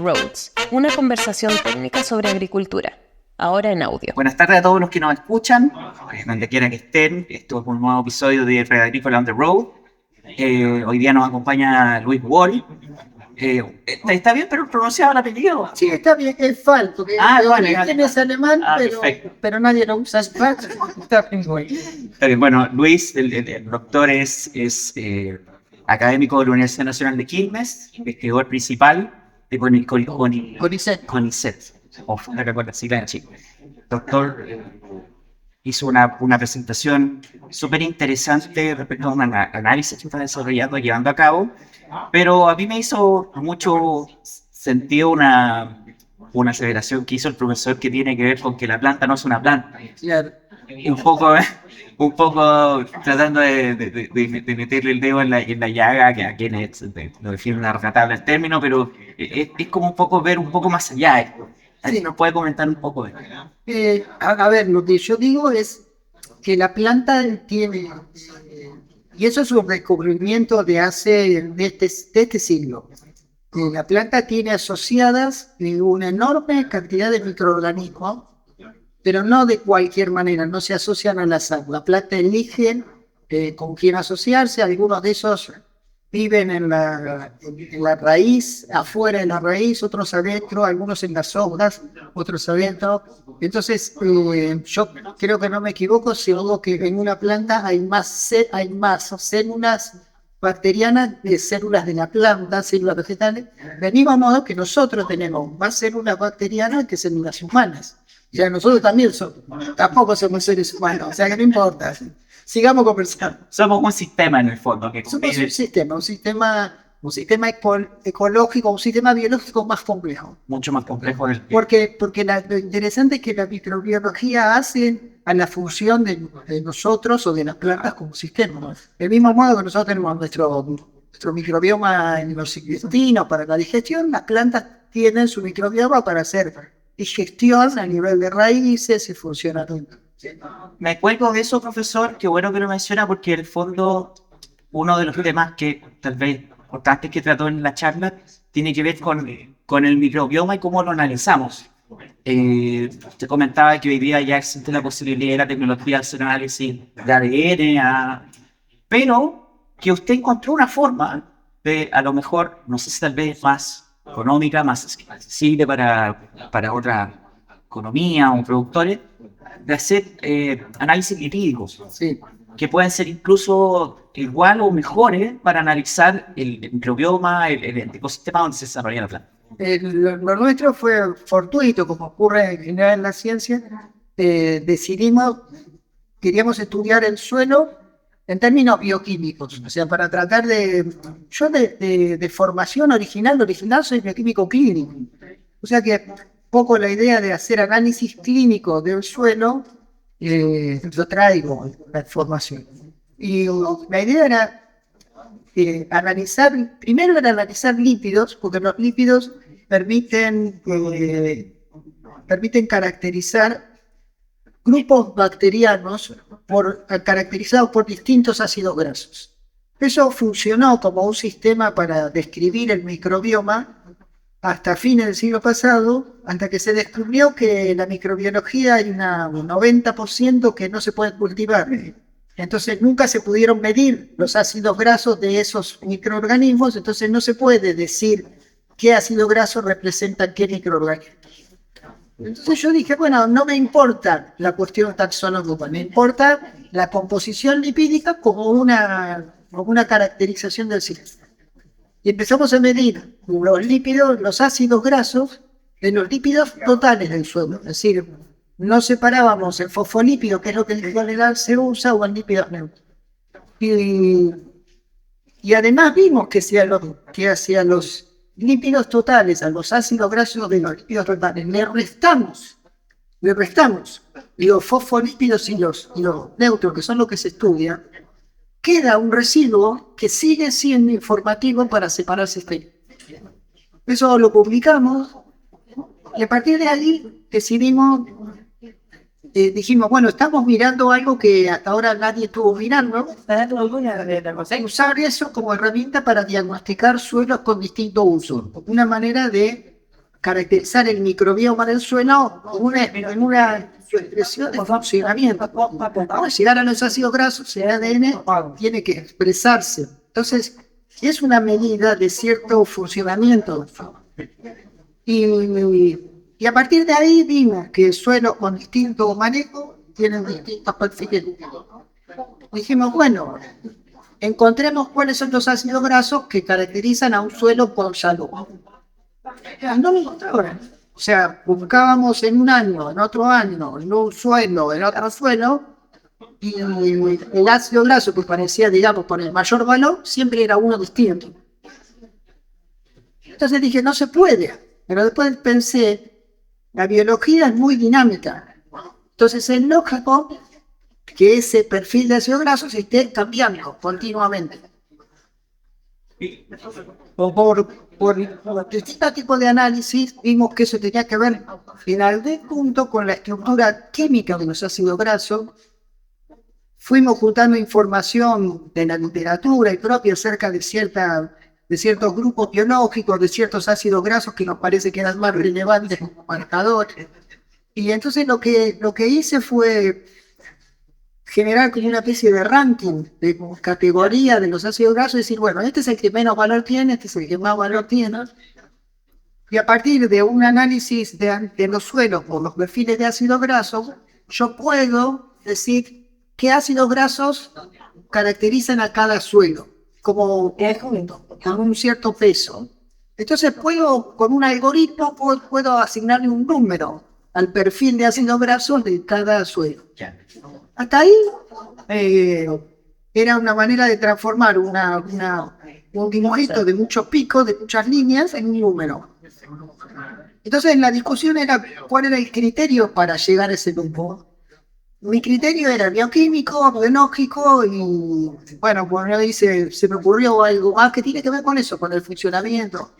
Roads, una conversación técnica sobre agricultura, ahora en audio. Buenas tardes a todos los que nos escuchan, donde quiera que estén. Esto es un nuevo episodio de Red Agrícola on the Road. Hoy día nos acompaña Luis Wall. ¿Está bien pero pronunciado el apellido? Sí, está bien, es Fall, porque es alemán, pero nadie lo usa. Está bien, güey. Bueno, Luis, el doctor es académico de la Universidad Nacional de Quilmes, investigador principal de CONICET. No recuerdo la sigla en Chile. Doctor hizo una presentación súper interesante respecto a un análisis que está desarrollando, llevando a cabo, pero a mí me hizo mucho sentido una aseveración que hizo el profesor que tiene que ver con que la planta no es una planta. Claro. Un poco tratando de meterle el dedo en la llaga, que a quienes lo definen rescatable el término, pero es como un poco ver un poco más allá esto. ¿Alguien nos puede comentar un poco de esto? A ver, lo que yo digo es que la planta tiene, y eso es un descubrimiento de este siglo, la planta tiene asociadas una enorme cantidad de microorganismos, pero no de cualquier manera, no se asocian al azar. La planta elige con quién asociarse, algunos de esos viven en la raíz, afuera de la raíz, otros adentro, algunos en las hojas, otros adentro. Entonces, yo creo que no me equivoco si digo que en una planta hay más células bacterianas que células de la planta, células vegetales, del mismo modo que nosotros tenemos más células bacterianas que células humanas. O sea, nosotros también tampoco somos seres humanos, o sea que no importa. Sigamos conversando. Somos un sistema en el fondo. Somos un sistema ecológico, un sistema biológico más complejo. Mucho más complejo. Porque lo interesante es que la microbiología hace a la función de nosotros o de las plantas como sistema. Del mismo modo que nosotros tenemos nuestro microbioma en los intestinos para la digestión, las plantas tienen su microbioma para hacer digestión a nivel de raíces y funcionamiento. Me cuelgo de eso, profesor, qué bueno que lo menciona, porque en el fondo uno de los temas que tal vez importantes que trató en la charla tiene que ver con el microbioma y cómo lo analizamos. Usted comentaba que hoy día ya existe la posibilidad de la tecnología de hacer análisis de ADN, pero que usted encontró una forma de, a lo mejor, no sé si tal vez más económica, más accesible para otra economía o productores, de hacer análisis lipídicos, Sí. que pueden ser incluso igual o mejores para analizar el microbioma, el ecosistema donde se desarrolla la planta. Lo nuestro fue fortuito, como ocurre en general en la ciencia. Queríamos estudiar el suelo en términos bioquímicos, o sea, para tratar yo de formación original soy bioquímico clínico, o sea que poco la idea de hacer análisis clínico del suelo, lo traigo la formación. Y la idea era analizar lípidos, porque los lípidos permiten caracterizar grupos bacterianos caracterizados por distintos ácidos grasos. Eso funcionó como un sistema para describir el microbioma hasta fines del siglo pasado, hasta que se descubrió que en la microbiología hay un 90% que no se puede cultivar. Entonces nunca se pudieron medir los ácidos grasos de esos microorganismos, entonces no se puede decir qué ácido graso representa qué microorganismo. Entonces yo dije, bueno, no me importa la cuestión taxonómica, me importa la composición lipídica como una caracterización del sistema. Y empezamos a medir los lípidos, los ácidos grasos, de los lípidos totales del suelo. Es decir, no separábamos el fosfolípido, que es lo que en general se usa, o el lípido neutro. Y además vimos que hacia los lípidos totales, a los ácidos grasos de los lípidos totales, le restamos los fosfolípidos y los neutros, que son los que se estudian, queda un residuo que sigue siendo informativo para separar sistemas. Eso lo publicamos y a partir de ahí dijimos, bueno, estamos mirando algo que hasta ahora nadie estuvo mirando, usar eso como herramienta para diagnosticar suelos con distintos usos, una manera de caracterizar el microbioma del suelo en una expresión de funcionamiento. Para llegar a los ácidos grasos, el ADN tiene que expresarse. Entonces, es una medida de cierto funcionamiento. Y a partir de ahí vimos que suelos con distintos manejos tienen distintos perfiles. Dijimos, bueno, encontremos cuáles son los ácidos grasos que caracterizan a un suelo con salud. No lo encontraban. O sea, buscábamos en un año, en otro año, en un suelo, en otro suelo, y el ácido graso que parecía, digamos, con el mayor valor, siempre era uno distinto. Entonces dije, no se puede. Pero después pensé, la biología es muy dinámica. Entonces es lógico que ese perfil de ácido graso se esté cambiando continuamente. Por distintos tipos de análisis vimos que eso tenía que ver en algún punto con la estructura química de los ácidos grasos. Fuimos ocultando información de la literatura y propia acerca de ciertos grupos biológicos, de ciertos ácidos grasos que nos parece que eran más relevantes como marcadores. Y entonces lo que hice fue generar como una especie de ranking, de categoría de los ácidos grasos, y decir, bueno, este es el que menos valor tiene, este es el que más valor tiene. Y a partir de un análisis de los suelos por los perfiles de ácidos grasos, yo puedo decir qué ácidos grasos caracterizan a cada suelo, como con un cierto peso. Entonces con un algoritmo, puedo asignarle un número al perfil de ácidos grasos de cada suelo. Hasta ahí era una manera de transformar un dibujito de muchos picos, de muchas líneas, en un número. Entonces la discusión era cuál era el criterio para llegar a ese número. Mi criterio era bioquímico, biológico y, bueno, cuando dice, se me ocurrió algo más que tiene que ver con eso, con el funcionamiento.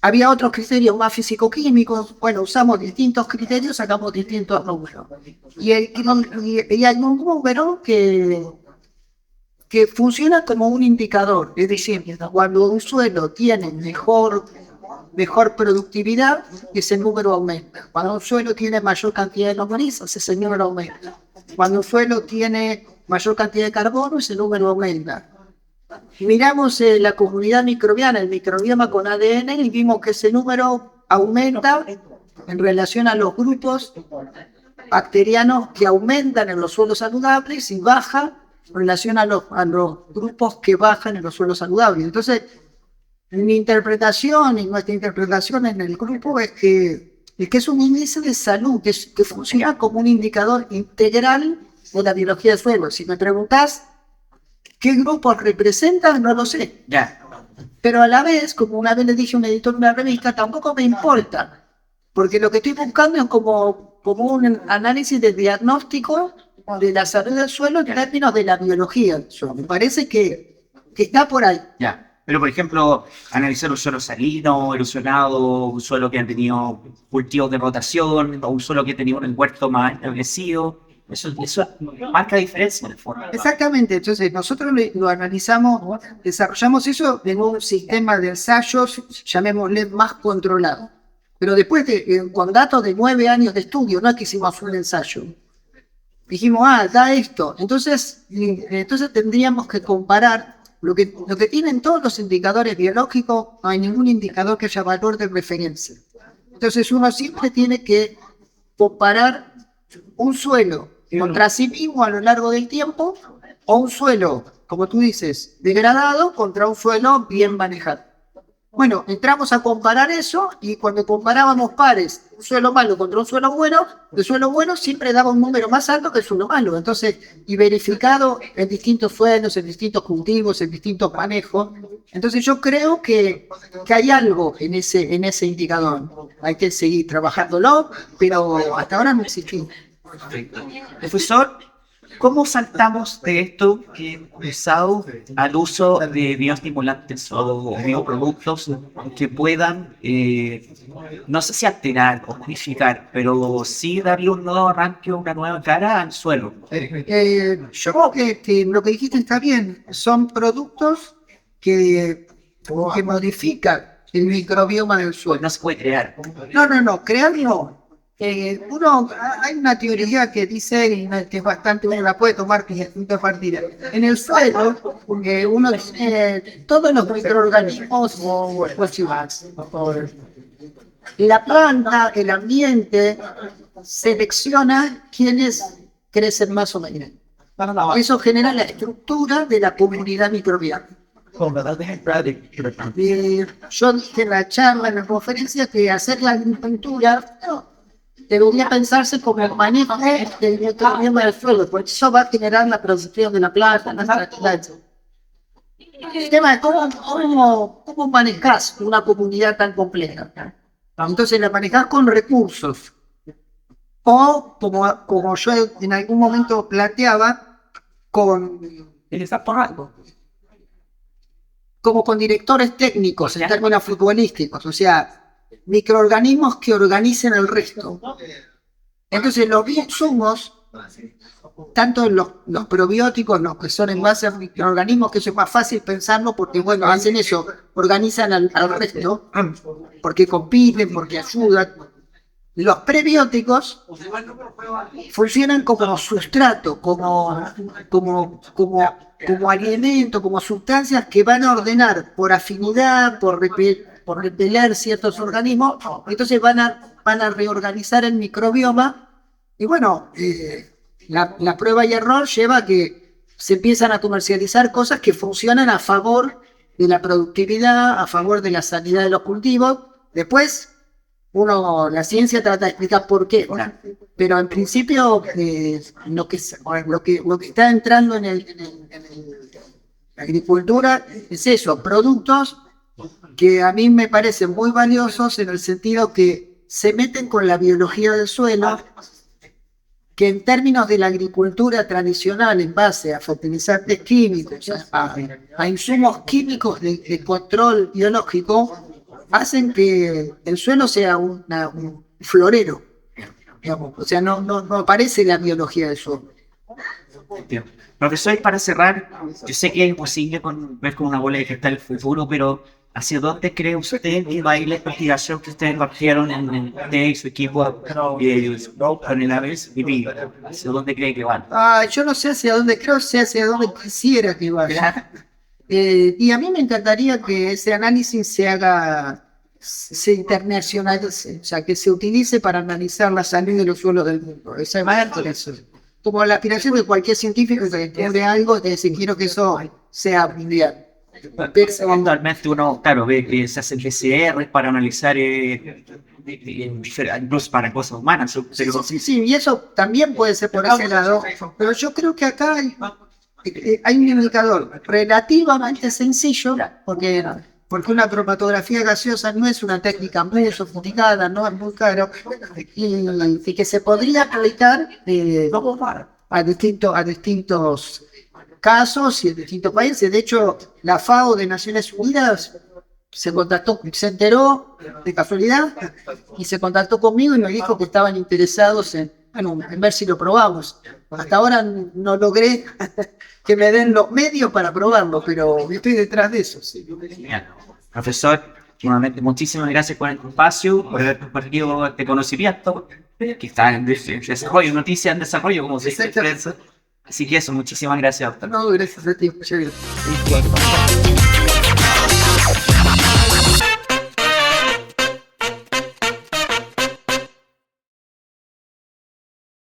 Había otros criterios más físico-químicos. Bueno, usamos distintos criterios, sacamos distintos números. Y hay un número que funciona como un indicador. Es decir, cuando un suelo tiene mejor productividad, ese número aumenta. Cuando un suelo tiene mayor cantidad de lombrices, ese número aumenta. Cuando un suelo tiene mayor cantidad de carbono, ese número aumenta. Miramos la comunidad microbiana, el microbioma con ADN, y vimos que ese número aumenta en relación a los grupos bacterianos que aumentan en los suelos saludables y baja en relación a los grupos que bajan en los suelos saludables. Entonces, mi interpretación y nuestra interpretación en el grupo es que es un índice de salud, que funciona como un indicador integral de la biología del suelo. Si me preguntás qué grupos representan, no lo sé. Pero a la vez, como una vez le dije a un editor de una revista, tampoco me importa, porque lo que estoy buscando es como un análisis de diagnóstico de la salud del suelo en términos de la biología del suelo. Me parece que está por ahí. Pero, por ejemplo, analizar un suelo salino, erosionado, un suelo que ha tenido cultivos de rotación, o un suelo que ha tenido un huerto más establecido, eso marca diferencia en el fondo. Exactamente. Entonces, nosotros lo analizamos, desarrollamos eso en un sistema de ensayos, llamémosle más controlado. Pero después, con datos de 9 años de estudio, no es que hicimos un ensayo. Dijimos, da esto. Entonces tendríamos que comparar lo que tienen todos los indicadores biológicos. No hay ningún indicador que haya valor de referencia. Entonces uno siempre tiene que comparar un suelo contra sí mismo a lo largo del tiempo, o un suelo, como tú dices, degradado contra un suelo bien manejado. Bueno, entramos a comparar eso, y cuando comparábamos pares, un suelo malo contra un suelo bueno, el suelo bueno siempre daba un número más alto que el suelo malo. Entonces, y verificado en distintos suelos, en distintos cultivos, en distintos manejos. Entonces yo creo que hay algo en ese indicador. Hay que seguir trabajándolo, pero hasta ahora no existe. Profesor, ¿cómo saltamos de esto usado al uso de bioestimulantes o bioproductos que puedan, no sé si alterar o modificar, pero sí darle un nuevo arranque, una nueva cara al suelo? Yo creo que lo que dijiste está bien. Son productos que modifican el microbioma del suelo. No se puede crear. No, crear no. Hay una teoría que dice que es bastante, uno la puede tomar como punto de partida. En el suelo, uno tiene todos los microorganismos, la planta, el ambiente, selecciona quienes crecen más o menos. Eso genera la estructura de la comunidad microbiana. Yo dije en la charla, en la conferencia, que hacer la agricultura debería pensarse como el manejo del microbioma del suelo, porque eso va a generar la producción de la planta, el tema es cómo manejas una comunidad tan compleja. Entonces la manejas con recursos, o como yo en algún momento planteaba, como con directores técnicos en términos futbolísticos, o sea, microorganismos que organicen el resto. Entonces los bioinsumos, tanto los probióticos, los que son en base a microorganismos, que eso es más fácil pensarlo porque, bueno, hacen eso, organizan al resto, porque compiten, porque ayudan. Los prebióticos funcionan como sustrato, como alimento, como sustancias que van a ordenar por afinidad, por repeler ciertos organismos, entonces van a reorganizar el microbioma. Y bueno, la prueba y error lleva a que se empiezan a comercializar cosas que funcionan a favor de la productividad, a favor de la sanidad de los cultivos. Después, la ciencia trata de explicar por qué, pero en principio lo que está entrando en la agricultura es eso, productos que a mí me parecen muy valiosos en el sentido que se meten con la biología del suelo, que en términos de la agricultura tradicional, en base a fertilizantes químicos, a insumos químicos de control biológico, hacen que el suelo sea un florero, digamos. O sea, no aparece la biología del suelo. Profesor, para cerrar, yo sé que es imposible ver con una bola de cristal el futuro, pero ¿hacia dónde cree usted que va a ir la investigación que ustedes partieron en usted y su equipo con el AVES vivir? ¿Hacia dónde cree que van? Yo no sé hacia dónde creo, sé hacia dónde quisiera que vaya. Y a mí me encantaría que ese análisis se internacionalice, o sea, que se utilice para analizar la salud de los suelos del mundo. Esa es como la aspiración de cualquier científico que descubre algo, es decir, quiero que eso sea mundial. Actualmente uno, claro, ve que se hacen PCR para analizar, incluso para cosas humanas. Sí, y eso también puede ser por ese lado, pero yo creo que acá hay un indicador relativamente sencillo, porque una cromatografía gaseosa no es una técnica muy sofisticada, no es muy caro, y que se podría aplicar a distintos casos y en distintos países. De hecho, la FAO de Naciones Unidas se enteró de casualidad y se contactó conmigo y me dijo que estaban interesados en ver si lo probamos. Hasta ahora no logré que me den los medios para probarlo, pero estoy detrás de eso. Sí. Profesor, nuevamente muchísimas gracias por el espacio, por haber compartido este conocimiento que está en desarrollo, noticia en desarrollo, como se dice en prensa. Así que eso, muchísimas gracias, doctor. No, gracias a ti. Muchas gracias.